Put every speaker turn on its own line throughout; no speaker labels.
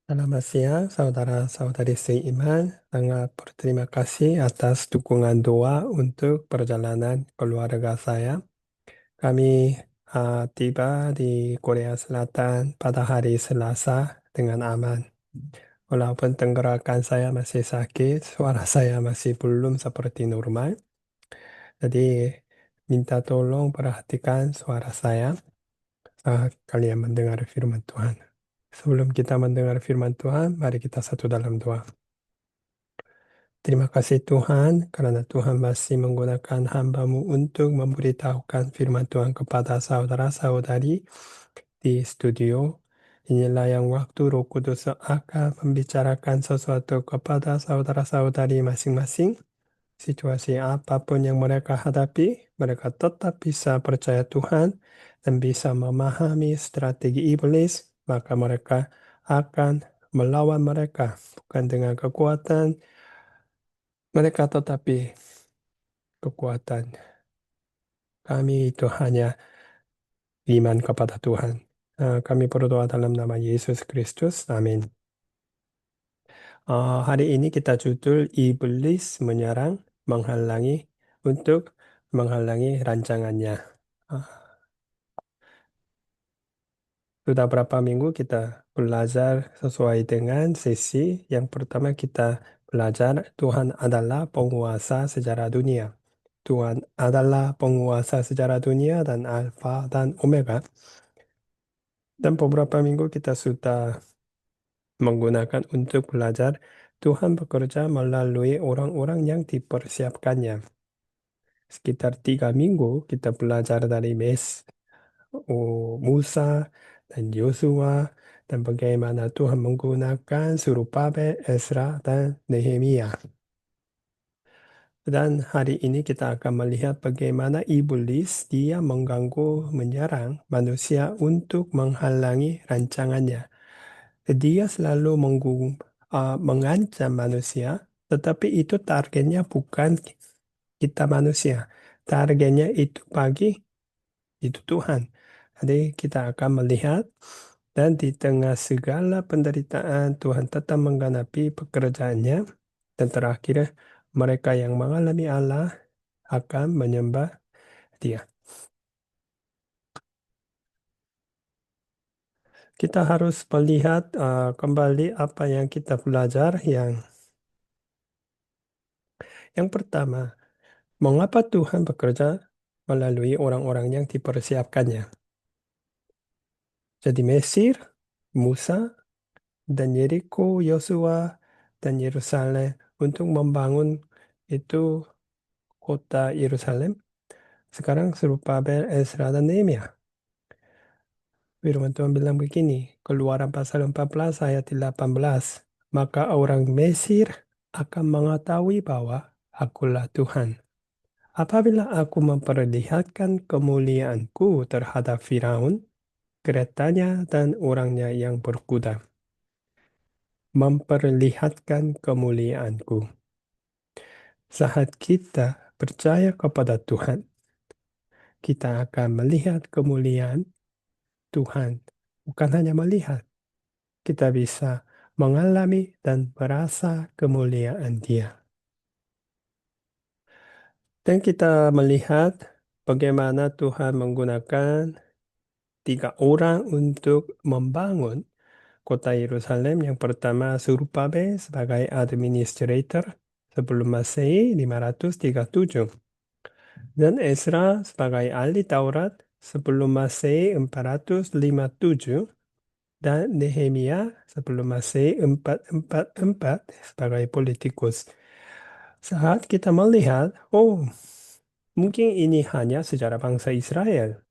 Selamat siang, saudara-saudari seiman. Sangat berterima kasih atas dukungan doa untuk perjalanan keluarga saya. Kami tiba di Korea Selatan pada hari Selasa dengan aman. Walaupun tenggorokan saya masih sakit, suara saya masih belum seperti normal. Jadi minta tolong perhatikan suara saya saat kalian mendengar firman Tuhan. Sebelum kita mendengar firman Tuhan, mari kita satu dalam doa. Terima kasih Tuhan, karena Tuhan masih menggunakan hamba-Mu untuk memberitahukan firman Tuhan kepada saudara-saudari di studio. Inilah yang waktu Roh Kudus akan membicarakan sesuatu kepada saudara-saudari masing-masing. Situasi apapun yang mereka hadapi, mereka tetap bisa percaya Tuhan dan bisa memahami strategi iblis, maka mereka akan melawan mereka, bukan dengan kekuatan mereka, tetapi kekuatan kami itu hanya iman kepada Tuhan. Kami berdoa dalam nama Yesus Kristus. Amin. Hari ini kita judul Iblis menyerang, menghalangi untuk menghalangi rancangannya. Ah, Sudah berapa minggu kita belajar sesuai dengan sesi yang pertama kita belajar Tuhan adalah penguasa sejarah dunia. Tuhan adalah penguasa sejarah dunia dan Alfa dan Omega. Dan beberapa minggu kita sudah menggunakan untuk belajar Tuhan bekerja melalui orang-orang yang dipersiapkannya. Sekitar 3 minggu kita belajar dari Musa dan Yosua dan bagaimana Tuhan menggunakan Zerubabel, Ezra, dan Nehemia. Dan hari ini kita akan melihat bagaimana iblis dia mengganggu, menyerang manusia untuk menghalangi rancangannya. Dia selalu mengancam manusia, tetapi itu targetnya bukan kita manusia. Targetnya itu itu Tuhan. Jadi kita akan melihat dan di tengah segala penderitaan Tuhan tetap menggenapi pekerjaannya. Dan terakhir, mereka yang mengalami Allah akan menyembah Dia. Kita harus melihat kembali apa yang kita belajar. Yang pertama, mengapa Tuhan bekerja melalui orang-orang yang dipersiapkannya? Jadi Mesir, Musa, dan Yeriko, Yosua, dan Yerusalem untuk membangun itu kota Yerusalem. Sekarang Zerubabel, Ezra, dan Nehemia. Firman Tuhan bilang begini, Keluaran pasal 14 ayat 18. Maka orang Mesir akan mengetahui bahwa akulah Tuhan. Apabila aku memperlihatkan kemuliaanku terhadap Firaun, keretanya dan orangnya yang berkuda. Memperlihatkan kemuliaanku. Saat kita percaya kepada Tuhan, kita akan melihat kemuliaan Tuhan. Bukan hanya melihat, kita bisa mengalami dan merasa kemuliaan Dia. Dan kita melihat bagaimana Tuhan menggunakan 3 orang untuk membangun kota Yerusalem. Yang pertama Zerubabel sebagai administrator sebelum Masehi 537. Dan Ezra sebagai ahli Taurat sebelum Masehi 457. Dan Nehemia sebelum Masehi 444 sebagai politikus. Saat kita melihat, mungkin ini hanya sejarah bangsa Israel.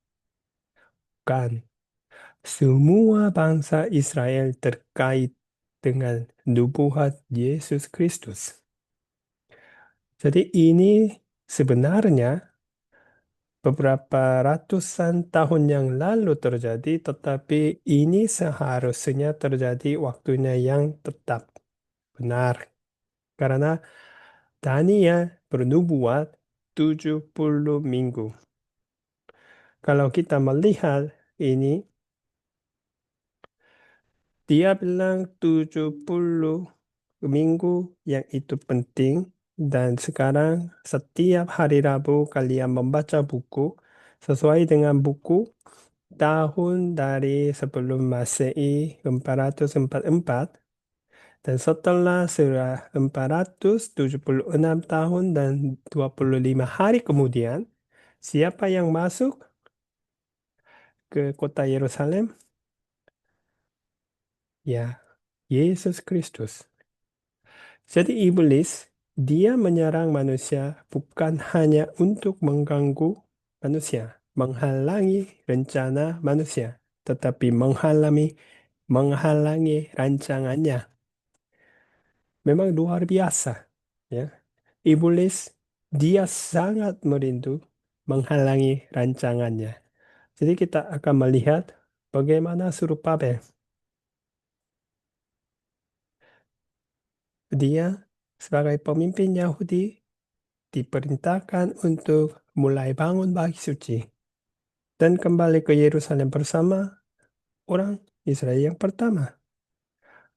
Bukan. Semua bangsa Israel terkait dengan nubuat Yesus Kristus. Jadi ini sebenarnya beberapa ratusan tahun yang lalu terjadi, tetapi ini seharusnya terjadi waktunya yang tetap benar. Karena Daniel bernubuat 70 minggu. Kalau kita melihat ini, Dia bilang 70 minggu yang itu penting dan sekarang setiap hari Rabu kalian membaca buku sesuai dengan buku tahun dari sebelum Masehi 444 dan setelah 476 tahun dan 25 hari kemudian siapa yang masuk ke kota Yerusalem? Ya, Yesus Kristus. Jadi iblis, dia menyerang manusia bukan hanya untuk mengganggu manusia, menghalangi rencana manusia, tetapi menghalangi rancangannya. Memang luar biasa, ya. Iblis, dia sangat merindu menghalangi rancangannya. Jadi kita akan melihat bagaimana Surupabel. Dia sebagai pemimpin Yahudi diperintahkan untuk mulai bangun bait suci dan kembali ke Yerusalem bersama orang Israel yang pertama.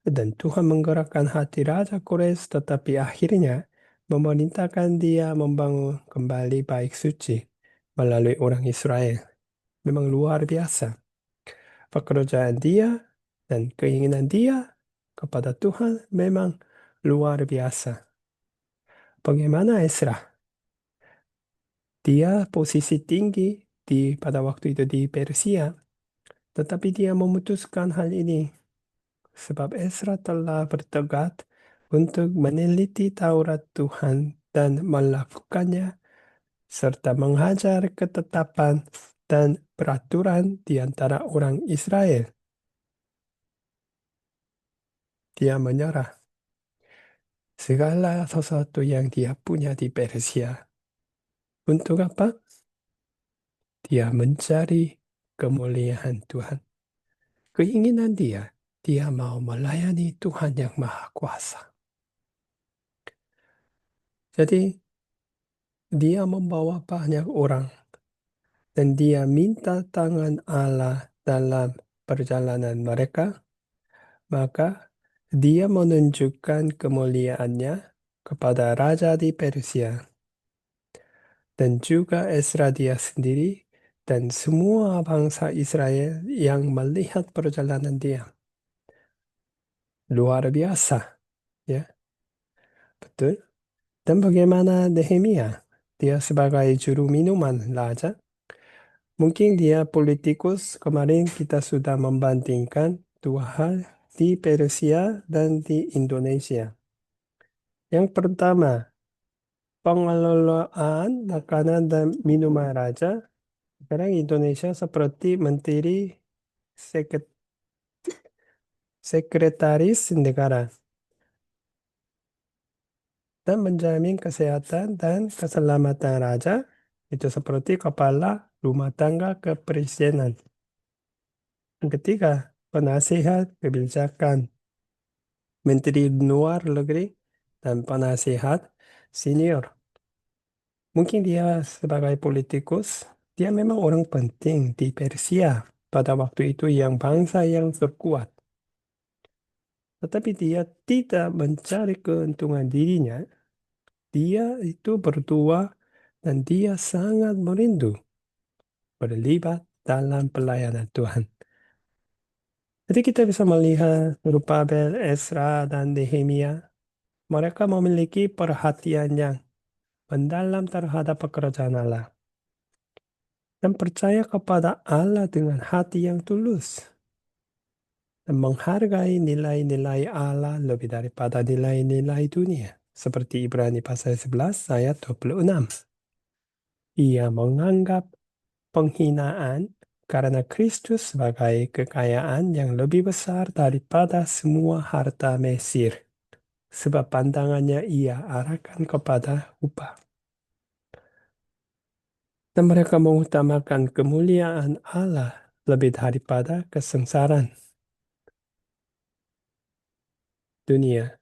Dan Tuhan menggerakkan hati Raja Kores, tetapi akhirnya memerintahkan dia membangun kembali bait suci melalui orang Israel. Memang luar biasa. Pekerjaan dia dan keinginan dia kepada Tuhan memang luar biasa. Bagaimana Esra? Dia posisi tinggi pada waktu itu di Persia, tetapi dia memutuskan hal ini sebab Esra telah bertekad untuk meneliti Taurat Tuhan dan melakukannya serta mengajar ketetapan dan peraturan di antara orang Israel. Dia menyerah segala sesuatu yang dia punya di Persia. Untuk apa? Dia mencari kemuliaan Tuhan. Keinginan dia, dia mau melayani Tuhan yang Maha Kuasa. Jadi, dia membawa banyak orang dan dia minta tangan Allah dalam perjalanan mereka, maka dia menunjukkan kemuliaannya kepada raja di Persia dan juga Esra dia sendiri dan semua bangsa Israel yang melihat perjalanan dia. Luar biasa, ya, betul. Dan bagaimana Nehemia? Dia sebagai juru minuman raja. Mungkin dia politikus. Kemarin kita sudah membandingkan dua hal di Persia dan di Indonesia. Yang pertama, pengelolaan makanan dan minuman raja. Sekarang Indonesia seperti menteri seket- sekretaris negara dan menjamin kesehatan dan keselamatan raja. Itu seperti kepala rumah tangga kepresidenan. Yang ketiga, penasihat kebijakan, menteri luar negeri, dan penasihat senior. Mungkin dia sebagai politikus, dia memang orang penting di Persia pada waktu itu yang bangsa yang terkuat. Tetapi dia tidak mencari keuntungan dirinya. Dia itu berdua dan dia sangat merindu berlibat dalam pelayanan Tuhan. Jadi kita bisa melihat Zerubabel, Ezra, dan Nehemia. Mereka memiliki perhatian yang mendalam terhadap pekerjaan Allah dan percaya kepada Allah dengan hati yang tulus dan menghargai nilai-nilai Allah lebih daripada nilai-nilai dunia. Seperti Ibrani pasal 11 ayat 26. Ia menganggap penghinaan karena Kristus sebagai kekayaan yang lebih besar daripada semua harta Mesir. Sebab pandangannya ia arahkan kepada upah. Dan mereka mengutamakan kemuliaan Allah lebih daripada kesengsaraan dunia.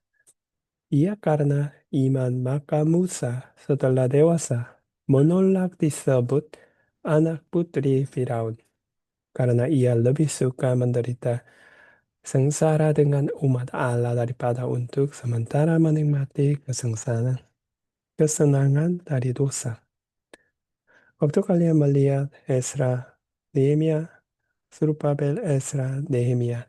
Ia karena iman maka Musa setelah dewasa menolak disebut anak putri Firaun. Karena ia lebih suka menderita sengsara dengan umat Allah daripada untuk sementara menikmati kesenangan dari dosa. Waktu kalian melihat Ezra, Nehemia, Zerubabel, Ezra, Nehemia,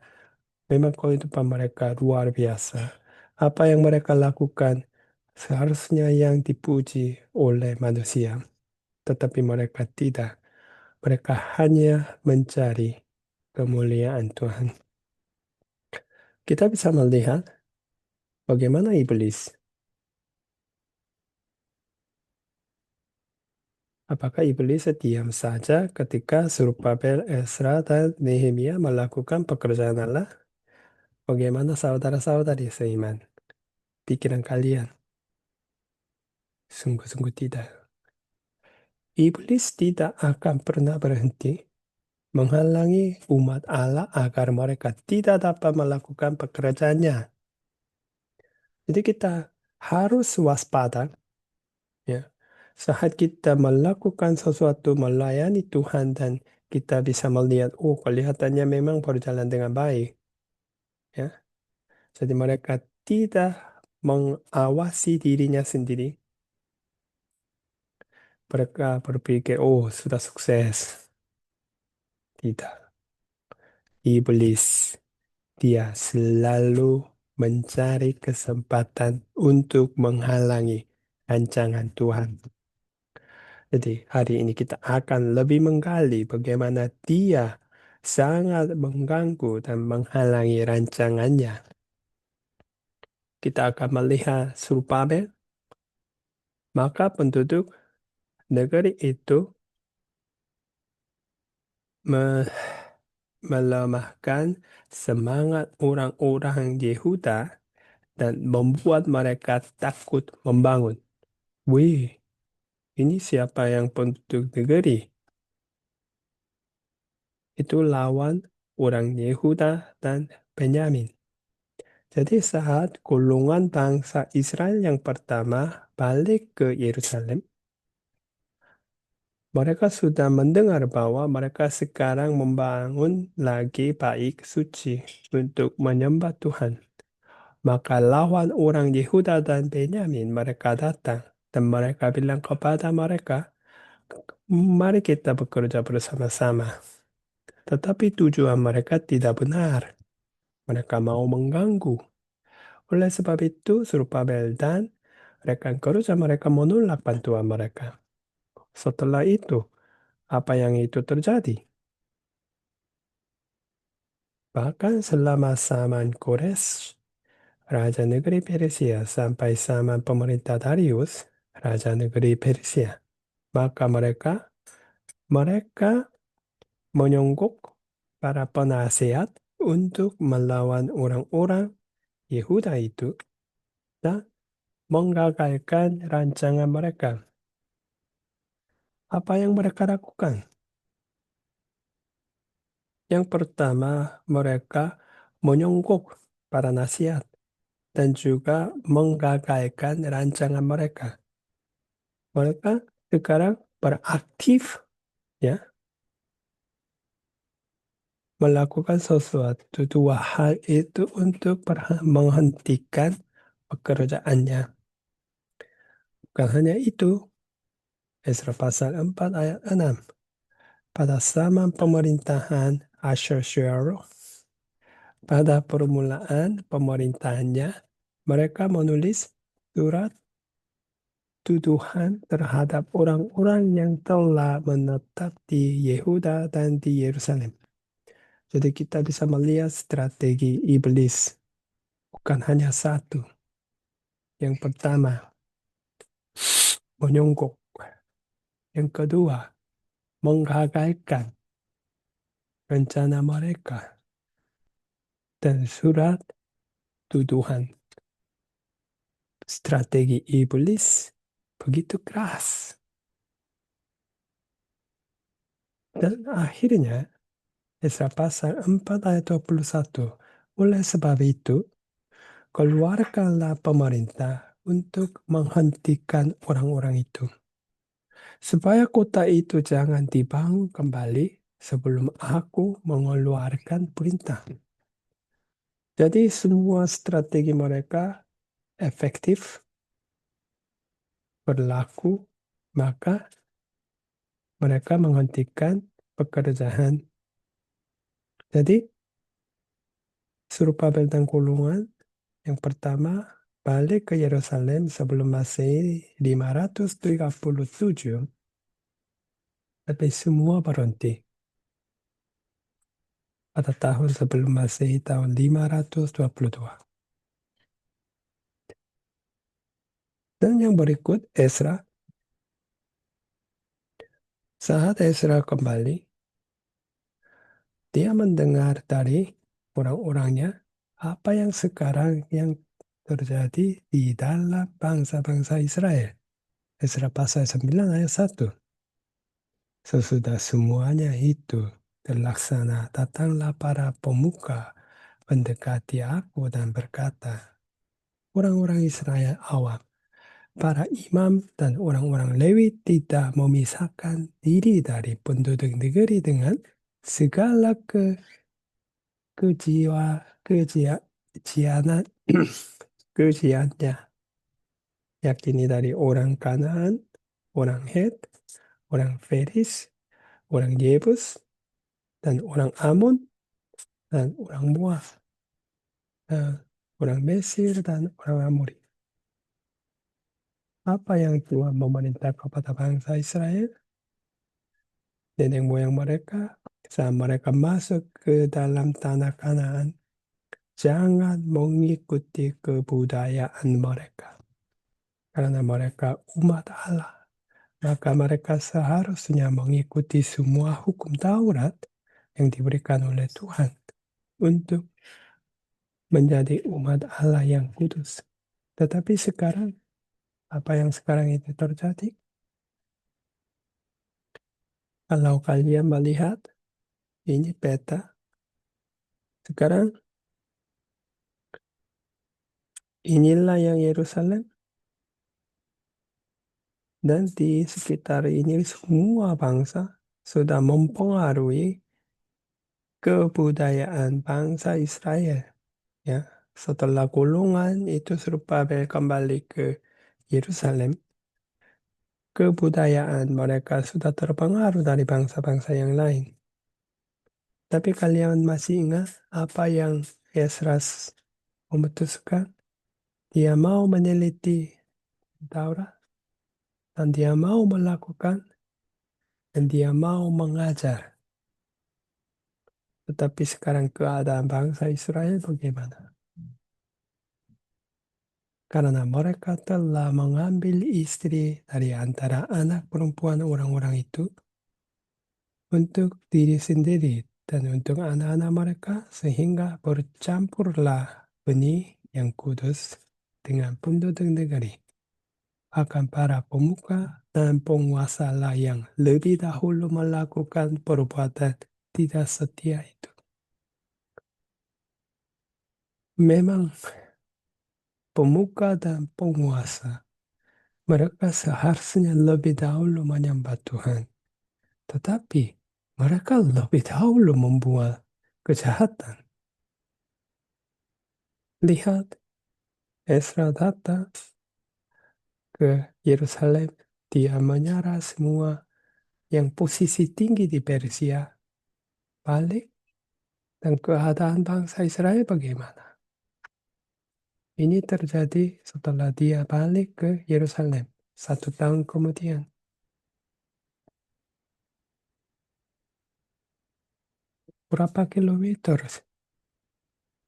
memang kehidupan mereka luar biasa. Apa yang mereka lakukan seharusnya yang dipuji oleh manusia, tetapi mereka tidak. Mereka hanya mencari kemuliaan Tuhan. Kita bisa melihat bagaimana iblis. Apakah iblis diam saja ketika Zerubabel, Ezra, dan Nehemia melakukan pekerjaan Allah? Bagaimana saudara-saudari seiman? Pikiran kalian? Sungguh-sungguh tidak. Iblis tidak akan pernah berhenti menghalangi umat Allah agar mereka tidak dapat melakukan pekerjaannya. Jadi kita harus waspada, ya. Saat kita melakukan sesuatu melayani Tuhan dan kita bisa melihat, oh kelihatannya memang berjalan dengan baik, ya. Jadi mereka tidak mengawasi dirinya sendiri. Mereka berpikir, oh sudah sukses. Tidak. Iblis, dia selalu mencari kesempatan untuk menghalangi rancangan Tuhan. Jadi hari ini kita akan lebih menggali bagaimana dia sangat mengganggu dan menghalangi rancangannya. Kita akan melihat Surupabel, maka penduduk negeri itu me- melemahkan semangat orang-orang Yehuda dan membuat mereka takut membangun. Wih, ini siapa yang penduduk negeri? Itu lawan orang Yehuda dan Benyamin. Jadi saat golongan bangsa Israel yang pertama balik ke Yerusalem, mereka sudah mendengar bahwa mereka sekarang membangun lagi bait suci untuk menyembah Tuhan. Maka lawan orang Yehuda dan Benyamin mereka datang dan mereka bilang kepada mereka, mari kita bekerja bersama-sama. Tetapi tujuan mereka tidak benar. Mereka mau mengganggu. Oleh sebab itu, Zerubbabel dan rekan kerja mereka menolak bantuan mereka. Setelah itu, apa yang itu terjadi? Bahkan selama zaman Kores, Raja Negeri Persia, sampai zaman pemerintah Darius, Raja Negeri Persia, maka mereka menyonggok para penasehat untuk melawan orang-orang Yehuda itu dan menggagalkan rancangan mereka. Apa yang mereka lakukan? Yang pertama, mereka menyonggok para nasihat dan juga menggagalkan rancangan mereka. Mereka sekarang beraktif, ya, melakukan sesuatu dua hal itu untuk menghentikan pekerjaannya. Bukan hanya itu, Esra pasal 4 ayat 6. Pada zaman pemerintahan Ahasuerus, pada permulaan pemerintahannya, mereka menulis surat tuduhan terhadap orang-orang yang telah menetap di Yehuda dan di Yerusalem. Jadi kita bisa melihat strategi iblis. Bukan hanya satu. Yang pertama, menyonggok. Yang kedua, menggagalkan rencana mereka. Dan surat tuduhan. Strategi iblis begitu keras. Dan akhirnya, Esra pasal 4 ayat 21. Oleh sebab itu, keluarkanlah pemerintah untuk menghentikan orang-orang itu. Supaya kota itu jangan dibangun kembali sebelum aku mengeluarkan perintah. Jadi semua strategi mereka efektif, berlaku, maka mereka menghentikan pekerjaan. Jadi Surupabel dan Kulungan yang pertama balik ke Yerusalem sebelum Masehi 537, tapi semua berhenti pada tahun sebelum Masehi tahun 522. Dan yang berikut Ezra. Saat Ezra kembali, dia mendengar dari orang-orangnya apa yang sekarang yang terjadi di dalam bangsa-bangsa Israel. Ezra pasal 9 ayat 1. Sesudah semuanya itu terlaksana, datanglah para pemuka mendekati aku dan berkata, orang-orang Israel awam, para imam dan orang-orang Lewi tidak memisahkan diri dari penduduk negeri dengan segala kejianan kejiannya, yakni dari orang Kanaan, orang Het, orang Feris, orang Yebus, dan orang Amun, dan orang Moab, orang Mesir, dan orang Amori. Apa yang Tuhan memerintah kepada bangsa Israel? Nenek moyang mereka, saat mereka masuk ke dalam tanah Kanaan, jangan mengikuti kebudayaan mereka. Karena mereka umat Allah, maka mereka seharusnya mengikuti semua hukum Taurat yang diberikan oleh Tuhan untuk menjadi umat Allah yang kudus. Tetapi sekarang, apa yang sekarang itu terjadi? Kalau kalian melihat, ini peta. Sekarang, inilah yang Yerusalem. Dan di sekitar ini semua bangsa sudah mempengaruhi kebudayaan bangsa Israel. Ya, setelah gulungan itu Zerubabel kembali ke Yerusalem, kebudayaan mereka sudah terpengaruh dari bangsa-bangsa yang lain. Tapi kalian masih ingat apa yang Esdras memutuskan? Dia mau meneliti Taurat dan dia mau melakukan dan dia mau mengajar. Tetapi sekarang keadaan bangsa Israel bagaimana? Karena mereka telah mengambil istri dari antara anak perempuan orang-orang itu untuk diri sendiri dan untuk anak-anak mereka, sehingga bercampurlah benih yang kudus dengan penduduk negeri. Akan para pemuka dan penguasa lah yang lebih dahulu melakukan perbuatan tidak setia itu. Memang pemuka dan penguasa, mereka seharusnya lebih dahulu menyembah Tuhan. Tetapi mereka lebih dahulu membuat kejahatan. Lihat, Ezra datang ke Yerusalem. Dia menyerah semua yang posisi tinggi di Persia. Balik, dan keadaan bangsa Israel bagaimana? Ini terjadi setelah dia balik ke Yerusalem. 1 tahun kemudian. Berapa kilometer?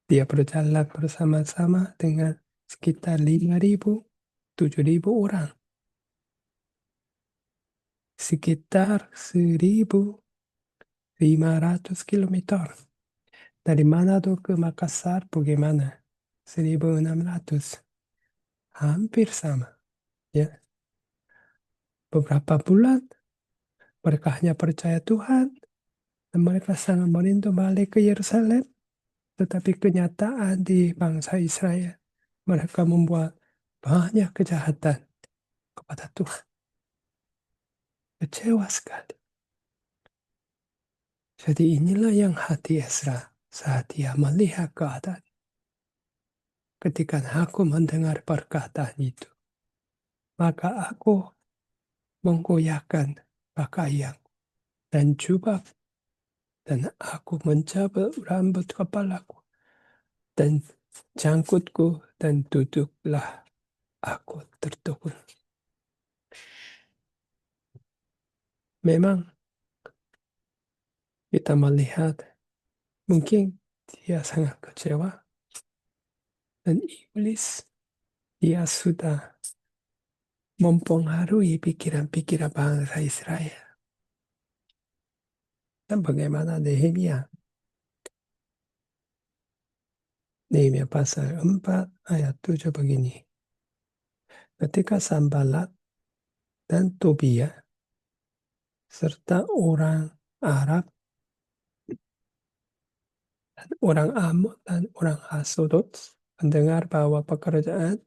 Dia berjalan bersama-sama dengan sekitar 5.000, 7.000 orang. Sekitar 1.500 kilometer. Dari Manado ke Makassar bagaimana? 1.600. Hampir sama. Ya. Beberapa bulan mereka hanya percaya Tuhan dan mereka sangat merindu balik ke Yerusalem. Tetapi kenyataan di bangsa Israel, mereka membuat banyak kejahatan kepada Tuhan. Kecewa sekali. Jadi inilah yang hati Ezra saat dia melihat keadaan. ketika aku mendengar perkataan itu, maka aku menggoyahkan pakaian dan jubah dan aku mencabut rambut kepalaku dan jangkutku dan duduklah aku tertegun. Memang kita melihat mungkin dia sangat kecewa dan iblis dia sudah mempengaruhi pikiran-pikiran bangsa Israel. Dan bagaimana Nehemia? Nehemia pasal 4 ayat 7 begini. Ketika Sanballat dan Tobia serta orang Arab dan orang Ammon dan orang Asdod mendengar bahwa pekerjaan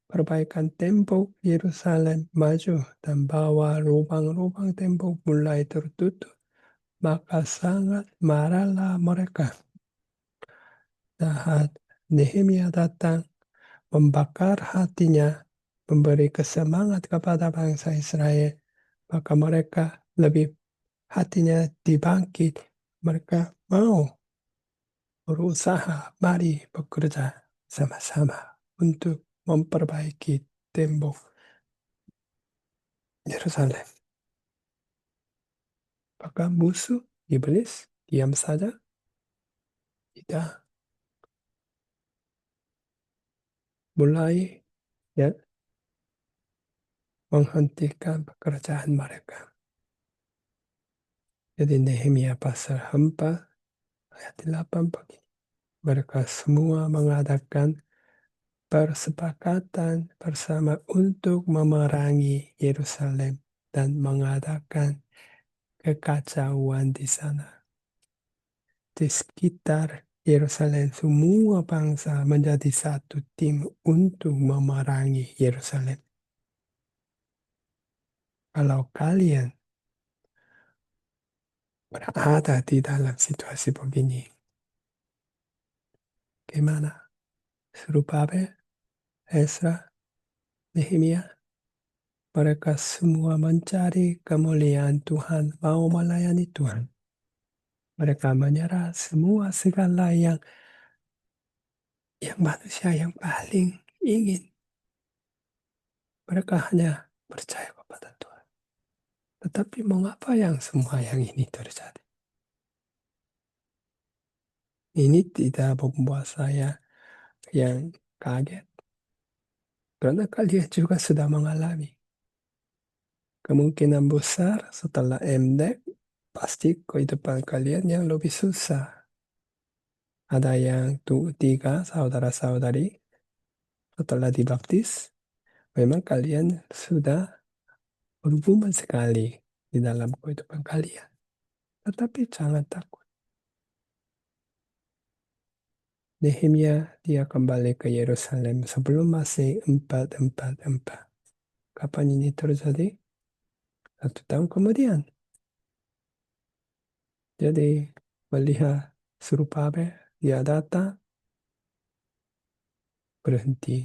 perbaikan tembok Yerusalem maju dan bahwa lubang-lubang tembok mulai tertutup, maka sangat marahlah mereka. Saat Nehemia datang membakar hatinya, memberi kesemangat kepada bangsa Israel, maka mereka lebih hatinya dibangkit. Mereka mau berusaha, mari bekerja sama-sama untuk memperbaiki tembok Yerusalem. Maka musuh iblis diam saja, tidak mulai ya menghentikan pekerjaan mereka. Jadi Nehemia pasal 4 ayat 8 begini. Mereka semua mengadakan persepakatan bersama untuk memerangi Yerusalem dan mengadakan kekacauan di sana. Di sekitar Yerusalem, semua bangsa menjadi satu tim untuk memerangi Yerusalem. Kalau kalian berada di dalam situasi begini, gimana? Zerubbabel, Ezra, Nehemia, mereka semua mencari kemuliaan Tuhan, mau melayani Tuhan. Mereka menyerah semua segala yang manusia yang paling ingin. Mereka hanya percaya kepada Tuhan. Tetapi mengapa yang semua yang ini terjadi? Ini tidak membuat saya yang kaget. Karena kalian juga sudah mengalami. Kemungkinan besar setelah MDek, pasti kehidupan kalian yang lebih susah. Ada yang tiga saudara-saudari setelah dibaptis, memang kalian sudah berhubungan sekali di dalam kehidupan kalian. Tetapi jangan takut. Nehemia dia kembali ke Yerusalem sebelum masih 444. Kapan ini terjadi? 1 tahun kemudian. Jadi melihat Zerubbabel, dia datang, berhenti.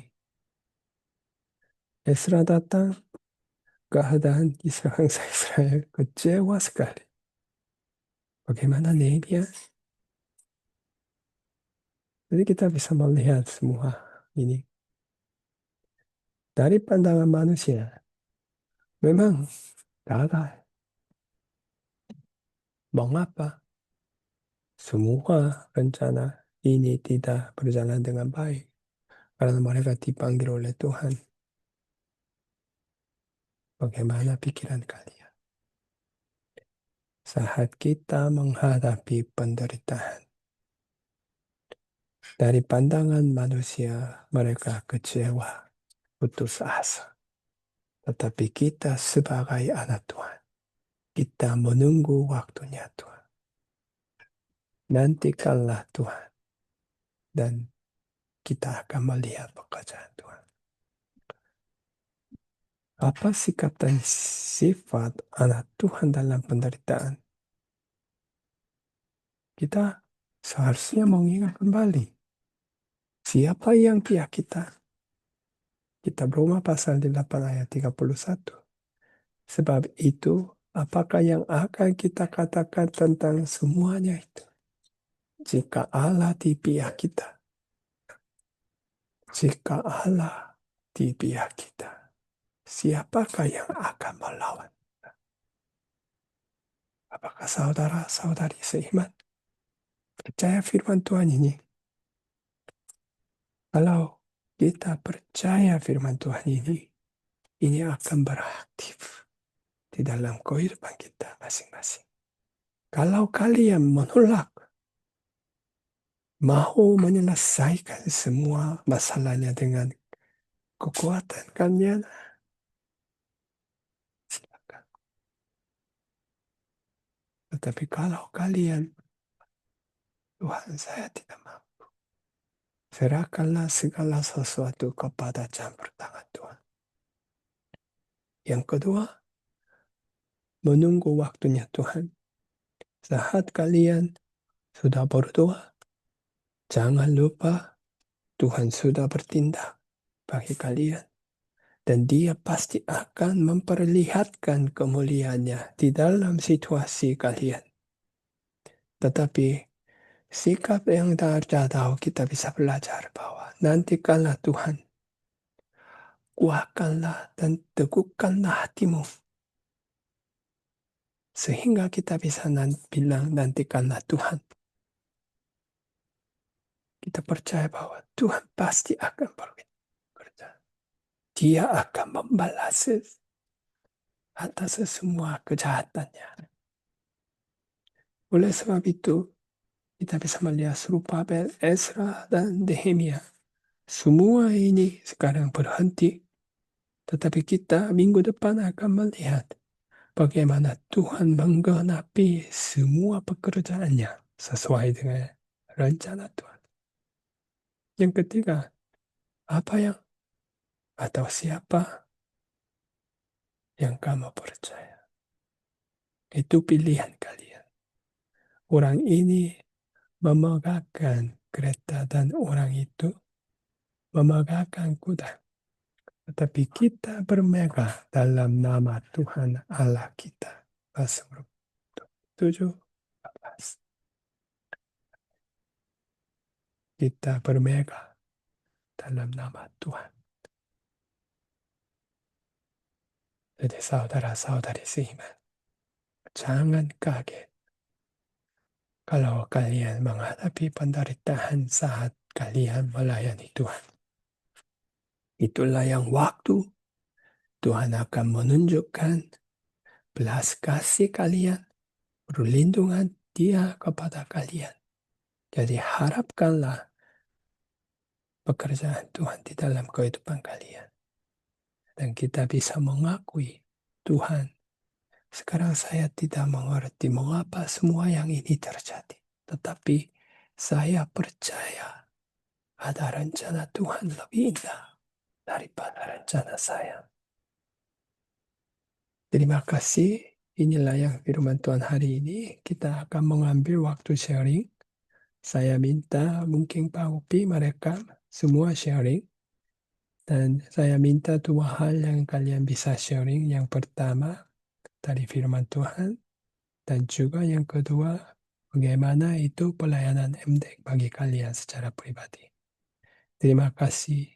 Ezra datang, keadaan bangsa Israel kecewa sekali. Bagaimana Nehemia? Jadi kita bisa melihat semua ini. Dari pandangan manusia, memang gagal. Mengapa? Semua rencana ini tidak berjalan dengan baik. Karena mereka dipanggil oleh Tuhan. Bagaimana pikiran kalian? Saat kita menghadapi penderitaan, dari pandangan manusia, mereka kecewa, putus asa. Tetapi kita sebagai anak Tuhan, kita menunggu waktunya Tuhan. Nantikanlah Tuhan, dan kita akan melihat pekerjaan Tuhan. Apa sikap dan sifat anak Tuhan dalam penderitaan? Kita seharusnya mengingat kembali Siapa yang pihak kita? Kita Roma pasal 8 ayat 31. Sebab itu, apakah yang akan kita katakan tentang semuanya itu? Jika Allah di pihak kita, jika Allah di pihak kita, siapakah yang akan melawan? Apakah saudara-saudari seiman percaya firman Tuhan ini? Kalau kita percaya firman Tuhan ini akan beraktif di dalam kehidupan kita masing-masing. Kalau kalian menolak, mau menyelesaikan semua masalahnya dengan kekuatan kalian, silakan. Tetapi kalau kalian, Tuhan saya tidak mau, serahkanlah segala sesuatu kepada campur tangan Tuhan. Yang kedua, menunggu waktunya Tuhan. Saat kalian sudah berdoa, jangan lupa Tuhan sudah bertindak bagi kalian. Dan dia pasti akan memperlihatkan kemuliaannya di dalam situasi kalian. Tetapi sikap yang tahu kita bisa belajar bahwa nantikanlah Tuhan. Kuatkanlah dan teguhkanlah hatimu. Sehingga kita bisa bilang nantikanlah Tuhan. Kita percaya bahwa Tuhan pasti akan bekerja. Dia akan membalas atas semua kejahatannya. Oleh sebab itu, kita bisa melihat Serubabel, Ezra, dan Nehemia. Semua ini sekarang berhenti. Tetapi kita minggu depan akan melihat bagaimana Tuhan menggenapi semua pekerjaannya sesuai dengan rencana Tuhan. Yang ketiga, apa yang atau siapa yang kamu percaya? Itu pilihan kalian. Orang ini memegahkan kereta dan orang itu memegahkan kuda. Tetapi kita bermegah dalam nama Tuhan Allah kita. Mazmur 17. Kita bermegah dalam nama Tuhan. Jadi saudara-saudari seiman, jangan kaget kalau kalian menghadapi penderitaan saat kalian melayani Tuhan. Itulah yang waktu Tuhan akan menunjukkan belas kasih kalian, perlindungan Dia kepada kalian. Jadi harapkanlah pekerjaan Tuhan di dalam kehidupan kalian. Dan kita bisa mengakui, Tuhan, sekarang saya tidak mengerti mengapa semua yang ini terjadi. Tetapi saya percaya ada rencana Tuhan lebih indah daripada rencana saya. Terima kasih. Inilah yang firman Tuhan hari ini. Kita akan mengambil waktu sharing. Saya minta mungkin Pak Upi merekam semua sharing. Dan saya minta dua hal yang kalian bisa sharing. Yang pertama, dari firman Tuhan. Dan juga yang kedua, bagaimana itu pelayanan MDEK bagi kalian secara pribadi. Terima kasih.